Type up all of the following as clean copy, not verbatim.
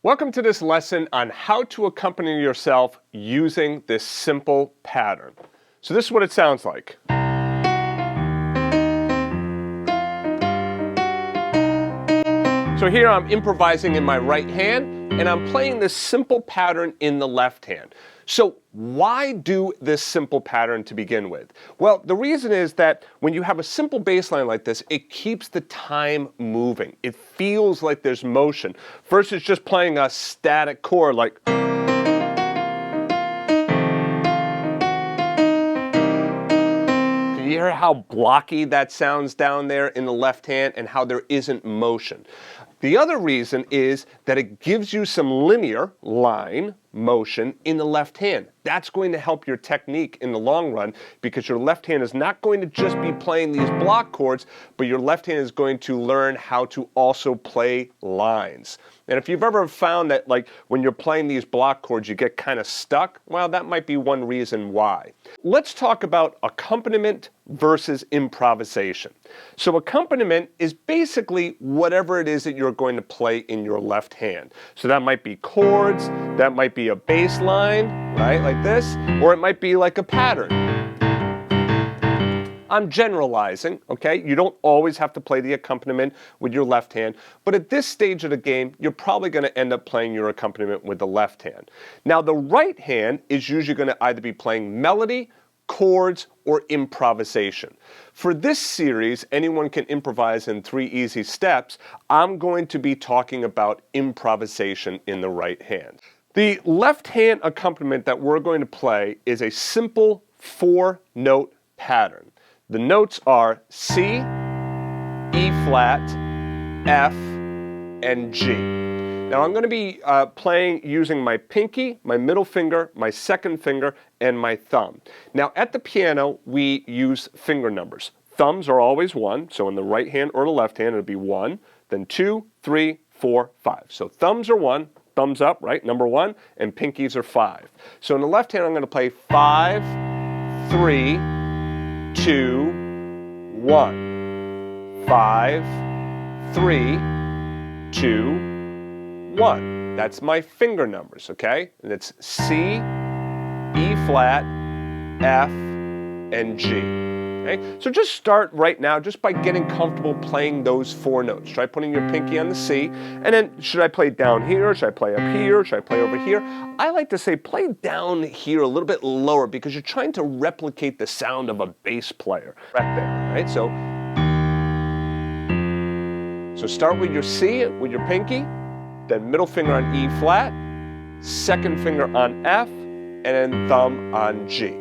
Welcome to this lesson on how to accompany yourself using this simple pattern. So this is what it sounds like. So here I'm improvising in my right hand and I'm playing this simple pattern in the left hand. So why do this simple pattern to begin with? Well, the reason is that when you have a simple bass line like this, it keeps the time moving. It feels like there's motion versus just playing a static chord like. Can you hear how blocky that sounds down there in the left hand and how there isn't motion? The other reason is that it gives you some linear line motion in the left hand. That's going to help your technique in the long run because your left hand is not going to just be playing these block chords, but your left hand is going to learn how to also play lines. And if you've ever found that like when you're playing these block chords you get kind of stuck, well, that might be one reason why. Let's talk about accompaniment versus improvisation. So accompaniment is basically whatever it is that you're going to play in your left hand. So that might be chords, that might be a bass line, right, like this, or it might be like a pattern. I'm generalizing, okay? You don't always have to play the accompaniment with your left hand, but at this stage of the game, you're probably going to end up playing your accompaniment with the left hand. Now, the right hand is usually going to either be playing melody, chords, or improvisation. For this series, anyone can improvise in 3 easy steps. I'm going to be talking about improvisation in the right hand. The left hand accompaniment that we're going to play is a simple 4-note pattern. The notes are C, E flat, F, and G. Now I'm going to be playing using my pinky, my middle finger, my second finger, and my thumb. Now at the piano we use finger numbers. Thumbs are always 1, so in the right hand or the left hand it'll be 1, then 2, 3, 4, 5. So thumbs are 1, thumbs up, right, number 1, and pinkies are 5. So in the left hand I'm going to play 5, 3, 2, 1. 5, 3, 2, 1. That's my finger numbers, okay? And it's C, E flat, F, and G. Okay? So just start right now just by getting comfortable playing those 4 notes. Try putting your pinky on the C, and then should I play down here? Should I play up here? Should I play over here? I like to say play down here a little bit lower because you're trying to replicate the sound of a bass player right there, right? So start with your C, with your pinky, then middle finger on E flat, second finger on F, and then thumb on G.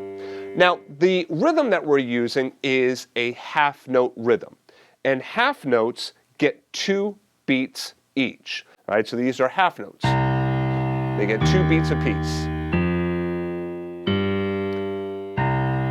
Now, the rhythm that we're using is a half note rhythm, and half notes get 2 beats each. All right, so these are half notes. They get 2 beats apiece.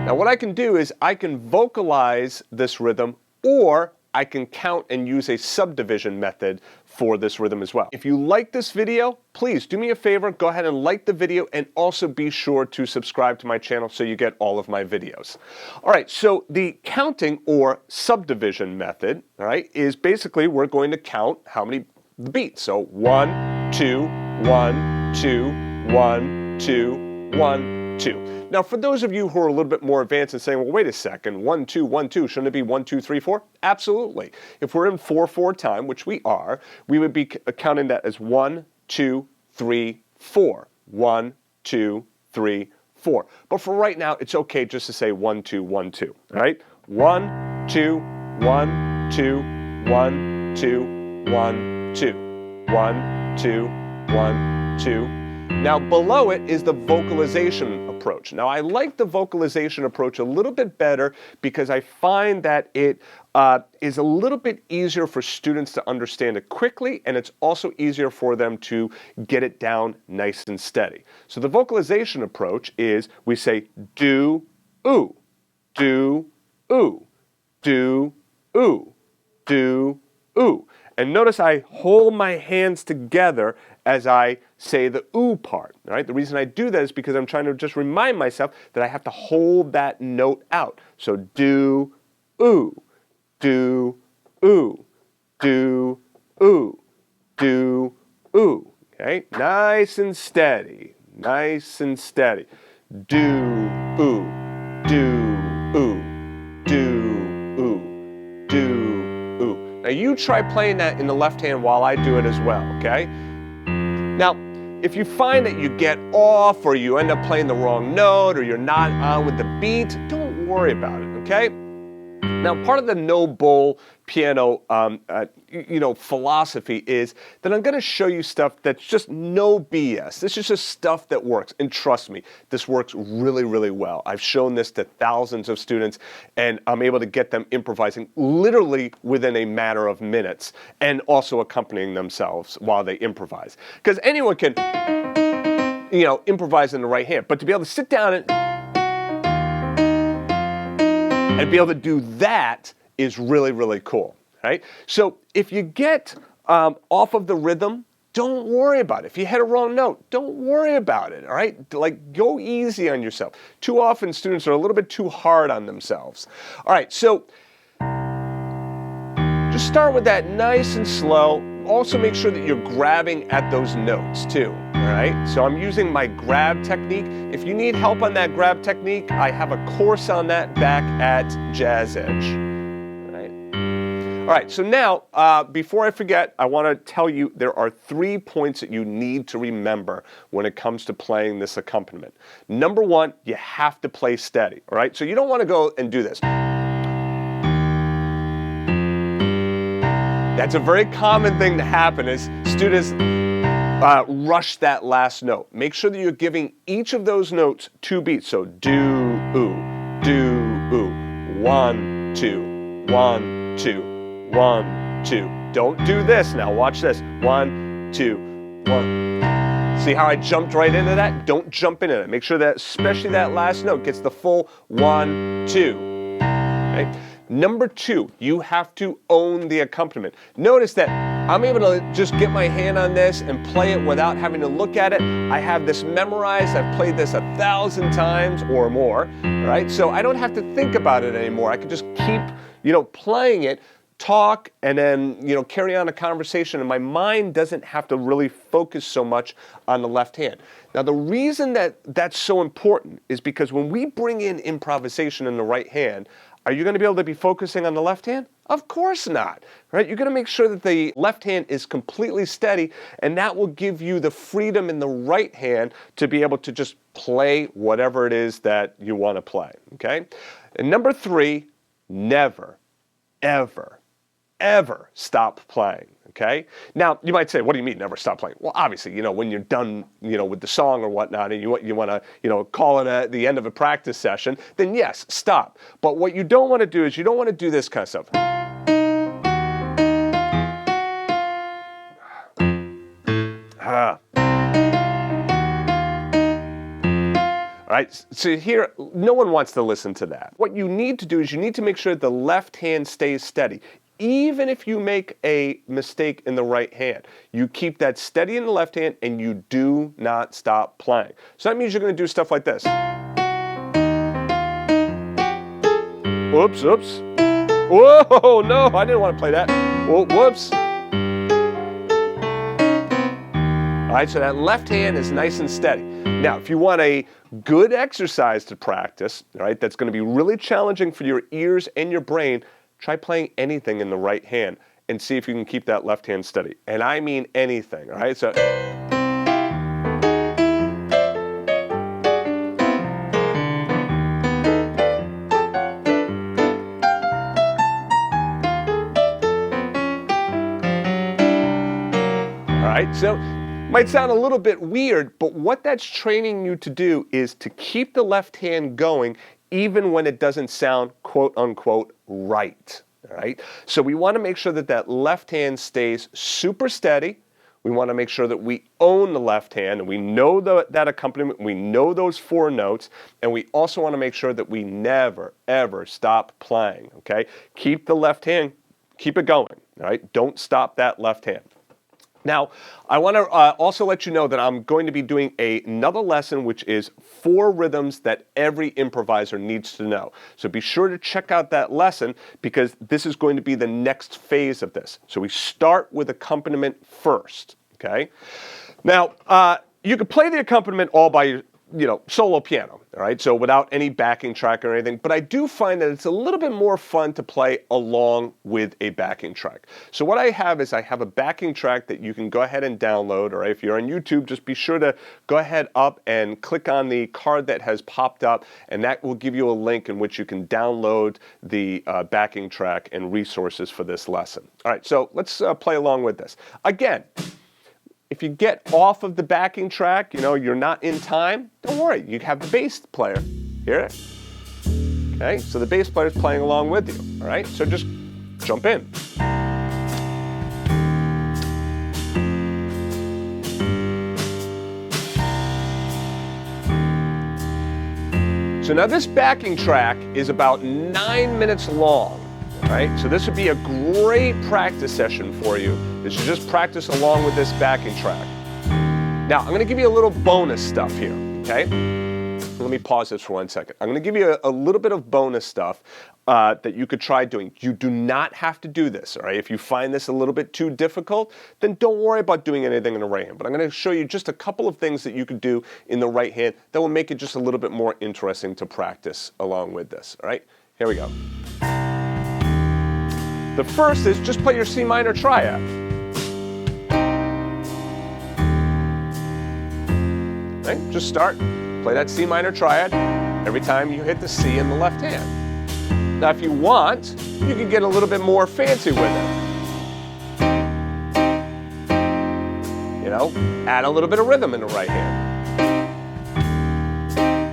Now, what I can do is I can vocalize this rhythm, or I can count and use a subdivision method for this rhythm as well. If you like this video, please do me a favor, go ahead and like the video and also be sure to subscribe to my channel so you get all of my videos. All right, so the counting or subdivision method, all right, is basically we're going to count how many beats. So 1, 2, 1, 2, 1, 2, 1, 2. Now, for those of you who are a little bit more advanced and saying, well, wait a second, 1, 2, 1, 2, shouldn't it be 1, 2, 3, 4? Absolutely. If we're in 4/4 time, which we are, we would be counting that as 1, 2, 3, 4. 1, 2, 3, 4. But for right now, it's okay just to say 1, 2, 1, 2. All right? 1, 2, 1, 2, 1, 2, 1, 2. 1, 2, 1, 2. Now below it is the vocalization approach. Now I like the vocalization approach a little bit better because I find that it is a little bit easier for students to understand it quickly, and it's also easier for them to get it down nice and steady. So the vocalization approach is we say do, ooh, do, ooh, do, ooh, do, ooh. And notice I hold my hands together as I say the ooh part. All right? The reason I do that is because I'm trying to just remind myself that I have to hold that note out. So do, ooh, do, ooh, do, ooh, do, ooh. Okay? right? Nice and steady, nice and steady. Do, ooh, do, ooh, do, ooh, do, ooh. Now you try playing that in the left hand while I do it as well, okay? Now, if you find that you get off or you end up playing the wrong note or you're not on with the beat, don't worry about it, okay? Now, part of the no bull piano, philosophy is that I'm going to show you stuff that's just no BS. This is just stuff that works, and trust me, this works really, really well. I've shown this to thousands of students, and I'm able to get them improvising literally within a matter of minutes, and also accompanying themselves while they improvise. Because anyone can, improvise in the right hand, but to be able to sit down and be able to do that is really, really cool, right? So if you get off of the rhythm, don't worry about it. If you hit a wrong note, don't worry about it, all right? Like, go easy on yourself. Too often, students are a little bit too hard on themselves. All right, so just start with that nice and slow. Also make sure that you're grabbing at those notes too, all right? So I'm using my grab technique. If you need help on that grab technique, I have a course on that back at JAZZEDGE. All right, so now, before I forget, I want to tell you there are 3 points that you need to remember when it comes to playing this accompaniment. Number 1, you have to play steady, all right? So you don't want to go and do this. That's a very common thing to happen is students rush that last note. Make sure that you're giving each of those notes 2 beats. So do, ooh, do, ooh. 1, 2, 1, 2. 1, 2. Don't do this now. Watch this. 1, 2, 1. See how I jumped right into that? Don't jump into it. Make sure that, especially that last note, gets the full 1, 2. Okay? Number 2, you have to own the accompaniment. Notice that I'm able to just get my hand on this and play it without having to look at it. I have this memorized. I've played this 1,000 times or more, right? So I don't have to think about it anymore. I can just keep, playing it, talk, and then, carry on a conversation, and my mind doesn't have to really focus so much on the left hand. Now, the reason that that's so important is because when we bring in improvisation in the right hand, are you going to be able to be focusing on the left hand? Of course not, right? You're going to make sure that the left hand is completely steady, and that will give you the freedom in the right hand to be able to just play whatever it is that you want to play, okay? And number 3, never, ever, ever stop playing, okay? Now, you might say, what do you mean never stop playing? Well, obviously, when you're done, with the song or whatnot, and you want to, call it at the end of a practice session, then yes, stop. But what you don't want to do is you don't want to do this kind of stuff. All right, so here, no one wants to listen to that. What you need to do is you need to make sure that the left hand stays steady. Even if you make a mistake in the right hand, you keep that steady in the left hand and you do not stop playing. So that means you're going to do stuff like this. Whoops, oops. Whoa, no, I didn't want to play that. Whoa, whoops. All right, so that left hand is nice and steady. Now, if you want a good exercise to practice, all right, that's going to be really challenging for your ears and your brain, try playing anything in the right hand and see if you can keep that left hand steady. And I mean anything, all right? So, all right, so might sound a little bit weird, but what that's training you to do is to keep the left hand going even when it doesn't sound quote unquote right, all right? So we want to make sure that that left hand stays super steady. We want to make sure that we own the left hand and we know that accompaniment, we know those 4 notes, and we also want to make sure that we never, ever stop playing, okay? Keep the left hand, keep it going, all right? Don't stop that left hand. Now, I want to also let you know that I'm going to be doing another lesson, which is 4 rhythms that every improviser needs to know. So be sure to check out that lesson because this is going to be the next phase of this. So we start with accompaniment first, okay? Now, you could play the accompaniment all by your, solo piano, all right? So without any backing track or anything, but I do find that it's a little bit more fun to play along with a backing track. So what I have is I have a backing track that you can go ahead and download, all right? If you're on YouTube, just be sure to go ahead up and click on the card that has popped up, and that will give you a link in which you can download the backing track and resources for this lesson. All right, so let's play along with this. Again, if you get off of the backing track, you're not in time, don't worry. You have the bass player. Hear it? Okay, so the bass player is playing along with you. All right, so just jump in. So now this backing track is about 9 minutes long. All right, so this would be a great practice session for you. Is to just practice along with this backing track. Now, I'm going to give you a little bonus stuff here, okay? Let me pause this for 1 second. I'm going to give you a little bit of bonus stuff that you could try doing. You do not have to do this, all right? If you find this a little bit too difficult, then don't worry about doing anything in the right hand. But I'm going to show you just a couple of things that you could do in the right hand that will make it just a little bit more interesting to practice along with this, all right? Here we go. The first is just play your C minor triad. Right? Just start, play that C minor triad every time you hit the C in the left hand. Now if you want, you can get a little bit more fancy with it. Add a little bit of rhythm in the right hand.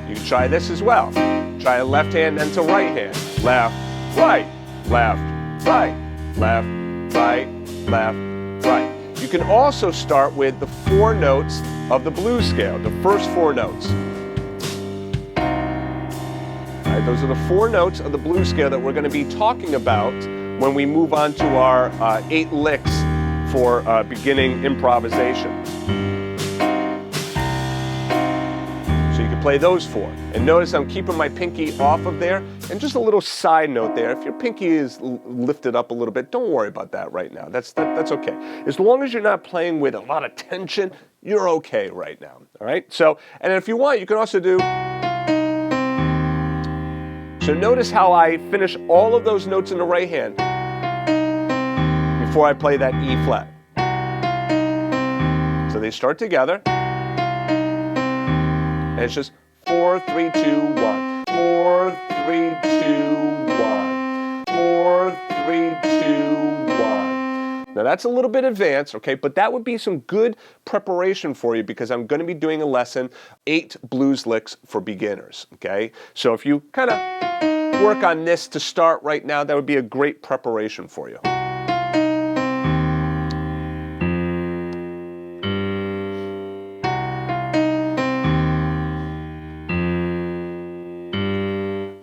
You can try this as well. Try a left hand then to right hand. Left, right, left, right, left, right, left, right. You can also start with the 4 notes of the blues scale, the first 4 notes. All right, those are the 4 notes of the blues scale that we're going to be talking about when we move on to our 8 licks for beginning improvisation. So you can play those 4. And notice I'm keeping my pinky off of there. And just a little side note there, if your pinky is lifted up a little bit, don't worry about that right now. That's okay. As long as you're not playing with a lot of tension, you're okay right now. All right? So, and if you want, you can also do. So notice how I finish all of those notes in the right hand before I play that E flat. So they start together. And it's just 4, 3, 2, 1. 4, 3, 2, 1. 4, 3, 2, 1. Now that's a little bit advanced, okay, but that would be some good preparation for you because I'm going to be doing a lesson, 8 blues licks for beginners, okay? So if you kind of work on this to start right now, that would be a great preparation for you.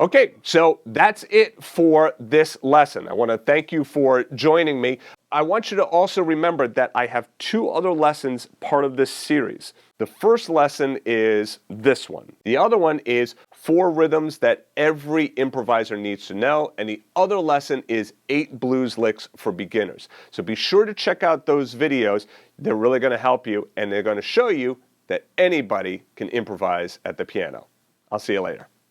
Okay, so that's it for this lesson. I want to thank you for joining me. I want you to also remember that I have 2 other lessons part of this series. The first lesson is this one. The other one is 4 rhythms that every improviser needs to know, and the other lesson is 8 blues licks for beginners. So be sure to check out those videos. They're really going to help you, and they're going to show you that anybody can improvise at the piano. I'll see you later.